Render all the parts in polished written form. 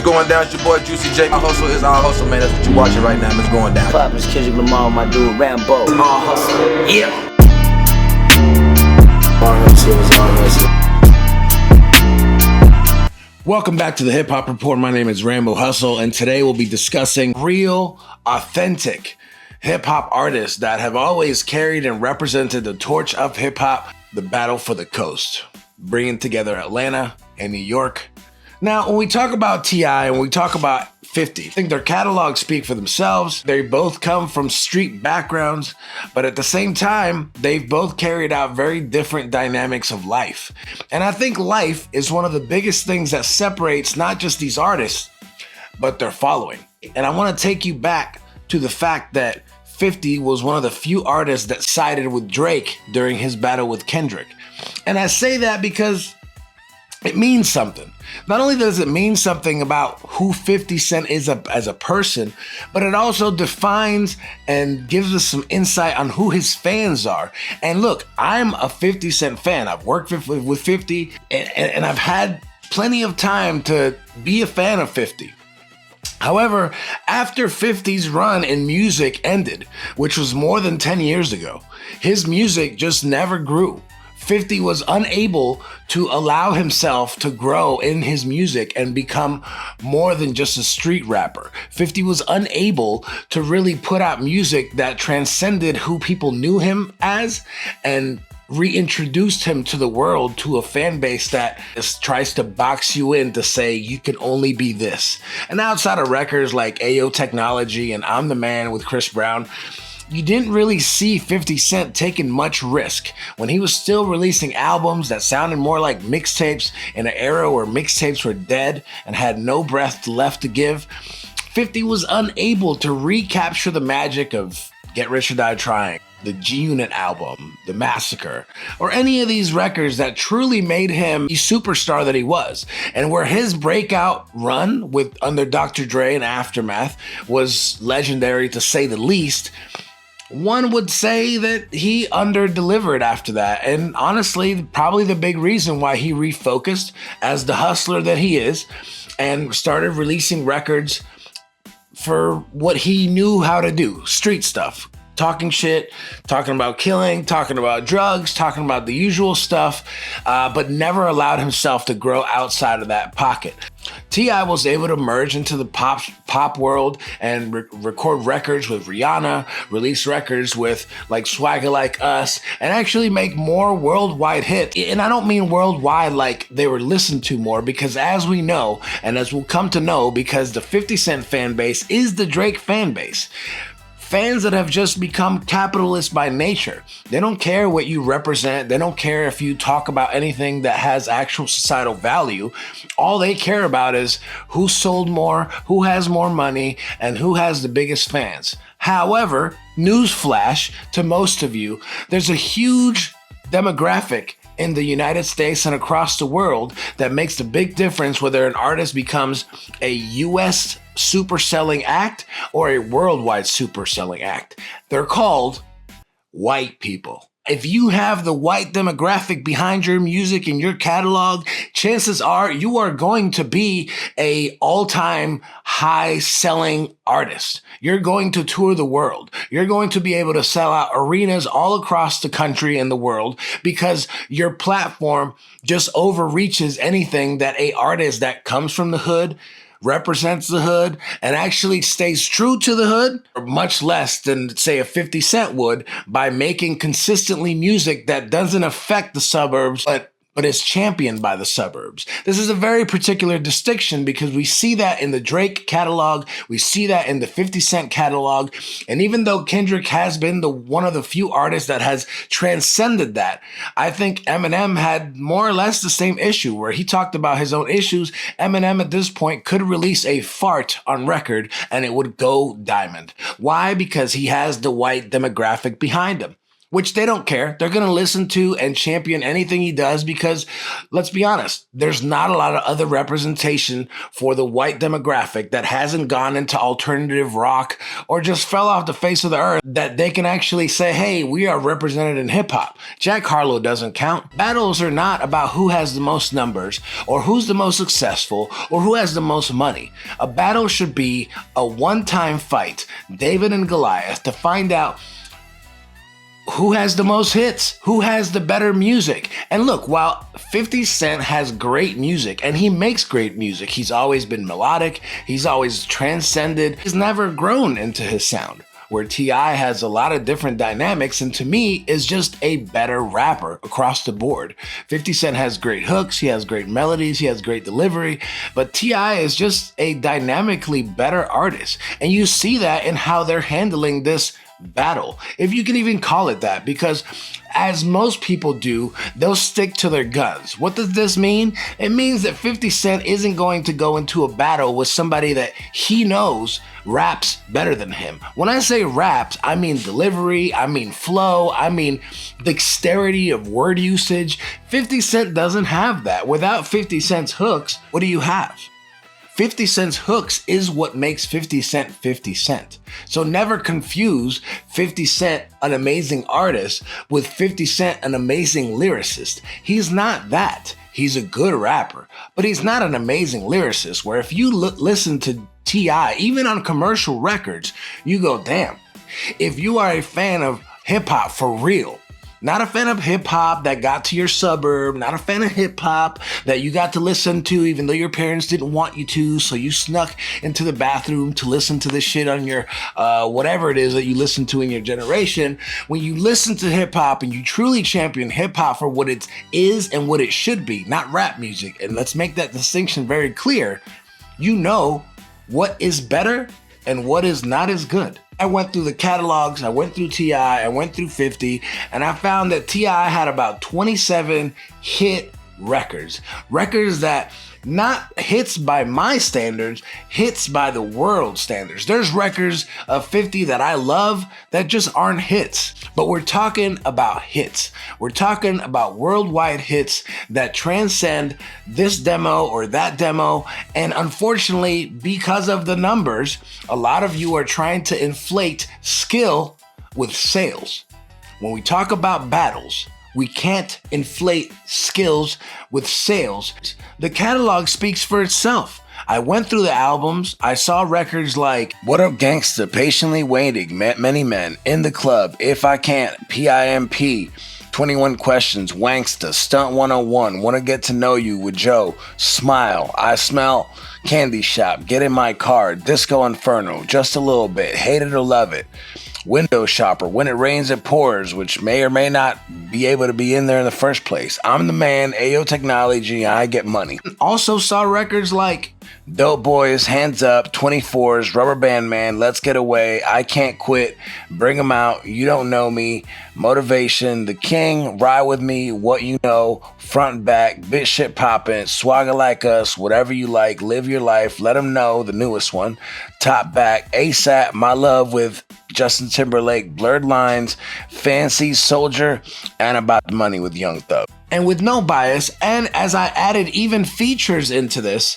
Going down, it's your boy Juicy J. Our hustle is our hustle, man. That's what you're watching right now. It's going down. Pop is Kendrick Lamar, my dude Rambo. Our hustle. Yeah. Our hustle is our hustle. Welcome back to the Hip Hop Report. My name is Rambo Hustle, and today we'll be discussing real, authentic hip hop artists that have always carried and represented the torch of hip hop, the battle for the coast, bringing together Atlanta and New York. Now, when we talk about T.I. and we talk about 50, I think their catalogs speak for themselves. They both come from street backgrounds, but at the same time, they've both carried out very different dynamics of life. And I think life is one of the biggest things that separates not just these artists, but their following. And I want to take you back to the fact that 50 was one of the few artists that sided with Drake during his battle with Kendrick. And I say that because it means something. Not only does it mean something about who 50 Cent is as a person, but it also defines and gives us some insight on who his fans are. And look, I'm a 50 Cent fan. I've worked with 50 and I've had plenty of time to be a fan of 50. However, after 50's run in music ended, which was more than 10 years ago, his music just never grew. 50 was unable to allow himself to grow in his music and become more than just a street rapper. 50 was unable to really put out music that transcended who people knew him as and reintroduced him to the world, to a fan base that tries to box you in to say you can only be this. And outside of records like Ayo Technology and I'm the Man with Chris Brown, you didn't really see 50 Cent taking much risk when he was still releasing albums that sounded more like mixtapes in an era where mixtapes were dead and had no breath left to give. 50 was unable to recapture the magic of Get Rich or Die Trying, the G-Unit album, The Massacre, or any of these records that truly made him the superstar that he was. And where his breakout run under Dr. Dre and Aftermath was legendary to say the least, one would say that he under-delivered after that. And honestly, probably the big reason why he refocused as the hustler that he is and started releasing records for what he knew how to do, street stuff. Talking shit, talking about killing, talking about drugs, talking about the usual stuff, but never allowed himself to grow outside of that pocket. T.I. was able to merge into the pop world and record records with Rihanna, release records with like Swagger Like Us, and actually make more worldwide hits. And I don't mean worldwide like they were listened to more, because as we know, and as we'll come to know, because the 50 Cent fan base is the Drake fan base. Fans that have just become capitalist by nature. They don't care what you represent. They don't care if you talk about anything that has actual societal value. All they care about is who sold more, who has more money, and who has the biggest fans. However, newsflash to most of you, there's a huge demographic in the United States and across the world that makes the big difference whether an artist becomes a US super selling act or a worldwide super selling act. They're called white people. If you have the white demographic behind your music and your catalog, chances are you are going to be a all-time high-selling artist. You're going to tour the world. You're going to be able to sell out arenas all across the country and the world because your platform just overreaches anything that a artist that comes from the hood, represents the hood, and actually stays true to the hood, or much less than, say, a 50 Cent would, by making consistently music that doesn't affect the suburbs, but is championed by the suburbs. This is a very particular distinction because we see that in the Drake catalog, we see that in the 50 Cent catalog, and even though Kendrick has been one of the few artists that has transcended that, I think Eminem had more or less the same issue where he talked about his own issues. Eminem at this point could release a fart on record and it would go diamond. Why? Because he has the white demographic behind him. which they don't care. They're going to listen to and champion anything he does because, let's be honest, there's not a lot of other representation for the white demographic that hasn't gone into alternative rock or just fell off the face of the earth that they can actually say, hey, we are represented in hip hop. Jack Harlow doesn't count. Battles are not about who has the most numbers or who's the most successful or who has the most money. A battle should be a one-time fight, David and Goliath, to find out who has the most hits, who has the better music. And look, while 50 Cent has great music, and he makes great music, he's always been melodic, he's always transcended, he's never grown into his sound. Where T.I. has a lot of different dynamics and to me is just a better rapper across the board. 50 Cent has great hooks, he has great melodies, he has great delivery, but T.I. is just a dynamically better artist. And you see that in how they're handling this battle, if you can even call it that, because as most people do, they'll stick to their guns. What does this mean? It means that 50 Cent isn't going to go into a battle with somebody that he knows raps better than him. When I say raps, I mean delivery, I mean flow, I mean dexterity of word usage. 50 Cent doesn't have that. Without 50 Cent's hooks, what do you have? 50 Cent's hooks is what makes 50 Cent 50 Cent. So never confuse 50 Cent, an amazing artist, with 50 Cent, an amazing lyricist. He's not that. He's a good rapper, but he's not an amazing lyricist where if you listen to T.I., even on commercial records, you go, damn. If you are a fan of hip hop for real, not a fan of hip hop that got to your suburb, not a fan of hip hop that you got to listen to even though your parents didn't want you to, so you snuck into the bathroom to listen to this shit on your whatever it is that you listen to in your generation. When you listen to hip hop and you truly champion hip hop for what it is and what it should be, not rap music, and let's make that distinction very clear, you know what is better and what is not as good. I went through the catalogs, I went through T.I., I went through 50, and I found that T.I. had about 27 hit records. Records that not hits by my standards, hits by the world standards. There's records of 50 that I love that just aren't hits, but we're talking about hits. We're talking about worldwide hits that transcend this demo or that demo, and unfortunately, because of the numbers, a lot of you are trying to inflate skill with sales. When we talk about battles, we can't inflate skills with sales. The catalog speaks for itself. I went through the albums. I saw records like What Up Gangsta, Patiently Waiting, Met Many Men, In the Club, If I Can't, PIMP, 21 Questions, Wanksta, Stunt 101, Wanna Get to Know You with Joe, Smile, I Smell, Candy Shop, Get in My Car, Disco Inferno, Just a Little Bit, Hate It or Love It, Window Shopper, When It Rains It Pours, which may or may not be able to be in there in the first place. I'm the Man, Ayo Technology, I Get Money. Also saw records like Dope Boys, Hands Up, 24s, Rubber Band Man, Let's Get Away, I Can't Quit, Bring 'Em Out, You Don't Know Me, Motivation, The King, Ride With Me, What You Know, Front and Back, Bitch Shit Poppin', Swagger Like Us, Whatever You Like, Live Your Life, Let 'Em Know, the newest one, Top Back, ASAP, My Love with Justin Timberlake, Blurred Lines, Fancy, Soldier, and About the Money with Young Thug. And with no bias, and as I added even features into this,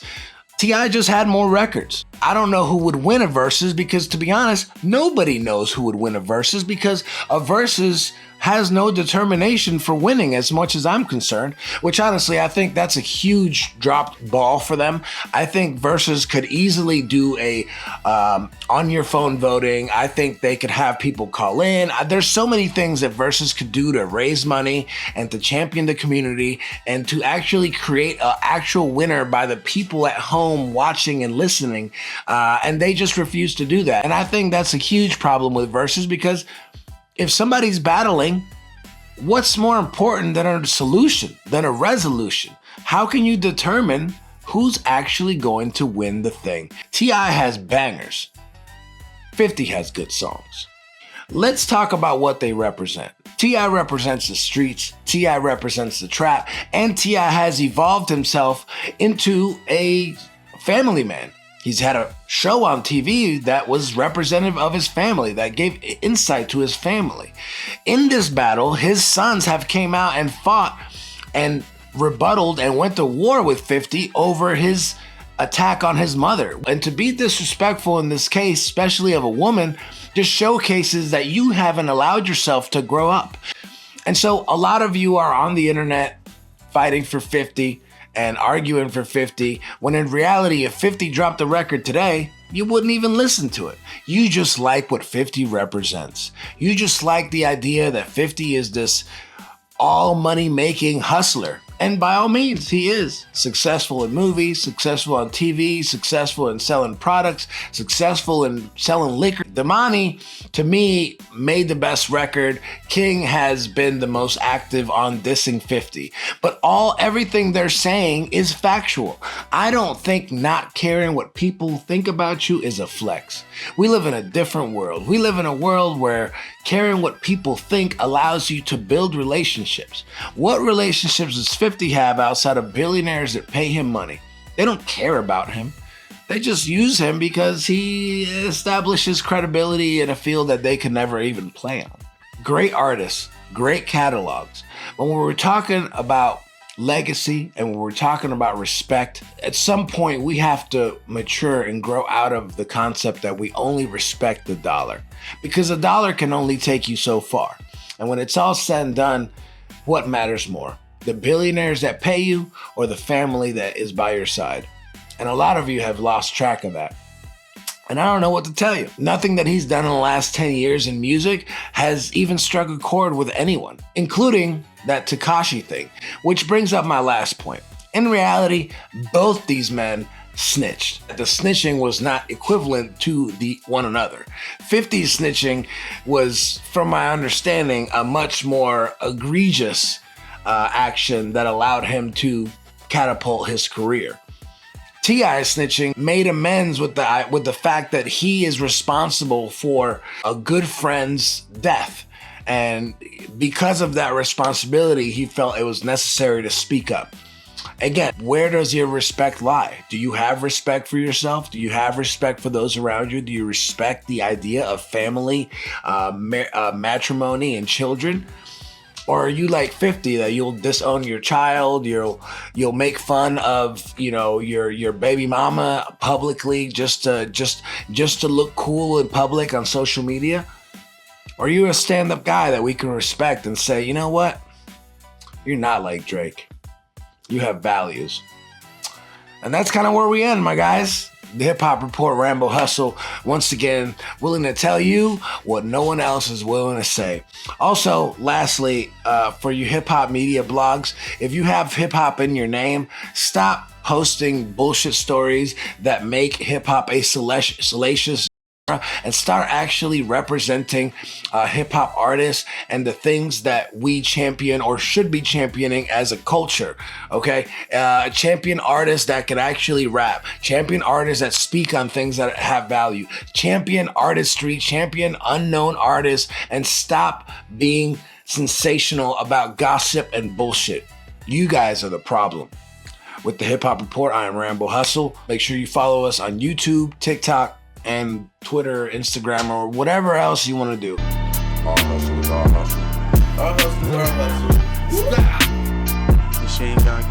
T.I. just had more records. I don't know who would win a Versus because, to be honest, nobody knows who would win a Versus because a Versus has no determination for winning as much as I'm concerned, which honestly, I think that's a huge dropped ball for them. I think Versus could easily do a on your phone voting. I think they could have people call in. There's so many things that Versus could do to raise money and to champion the community and to actually create an actual winner by the people at home watching and listening. And they just refuse to do that. And I think that's a huge problem with Versus because if somebody's battling, what's more important than a solution, than a resolution? How can you determine who's actually going to win the thing? T.I. has bangers. 50 has good songs. Let's talk about what they represent. T.I. represents the streets, T.I. represents the trap, and T.I. has evolved himself into a family man. He's had a show on TV that was representative of his family, that gave insight to his family. In this battle, his sons have came out and fought and rebutted and went to war with 50 over his attack on his mother. And to be disrespectful in this case, especially of a woman, just showcases that you haven't allowed yourself to grow up. And so a lot of you are on the internet fighting for 50 and arguing for 50, when in reality, if 50 dropped a record today, you wouldn't even listen to it. You just like what 50 represents. You just like the idea that 50 is this all money making hustler. And by all means, he is successful in movies, successful on TV, successful in selling products, successful in selling liquor. Damani, to me, made the best record. King has been the most active on dissing 50. But everything they're saying is factual. I don't think not caring what people think about you is a flex. We live in a different world. We live in a world where caring what people think allows you to build relationships. What relationships does 50 have outside of billionaires that pay him money? They don't care about him. They just use him because he establishes credibility in a field that they can never even play on. Great artists, great catalogs. But when we're talking about legacy and when we're talking about respect, at some point we have to mature and grow out of the concept that we only respect the dollar, because a dollar can only take you so far. And when it's all said and done, what matters more? The billionaires that pay you or the family that is by your side? And a lot of you have lost track of that. And I don't know what to tell you. Nothing that he's done in the last 10 years in music has even struck a chord with anyone, including that Tekashi thing, which brings up my last point. In reality, both these men snitched. The snitching was not equivalent to one another. 50's snitching was, from my understanding, a much more egregious action that allowed him to catapult his career. T.I.'s snitching made amends with the fact that he is responsible for a good friend's death. And because of that responsibility, he felt it was necessary to speak up. Again, where does your respect lie? Do you have respect for yourself? Do you have respect for those around you? Do you respect the idea of family, matrimony, and children? Or are you like 50 that you'll disown your child, you'll make fun of, your baby mama publicly just to look cool in public on social media? Or are you a stand-up guy that we can respect and say, you know what? You're not like Drake. You have values. And that's kind of where we end, my guys. The Hip Hop Report, Rambo Hustle, once again, willing to tell you what no one else is willing to say. Also, lastly, for you hip hop media blogs, if you have hip hop in your name, stop posting bullshit stories that make hip hop a salacious and start actually representing hip hop artists and the things that we champion or should be championing as a culture. Okay, champion artists that can actually rap, champion artists that speak on things that have value, champion artistry, champion unknown artists, and stop being sensational about gossip and bullshit. You guys are the problem. With the Hip Hop Report, I am Rambo Hustle. Make sure you follow us on YouTube, TikTok, and Twitter, Instagram, or whatever else you want to do. All hustle is all hustle. All hustle is all hustle. Machine gun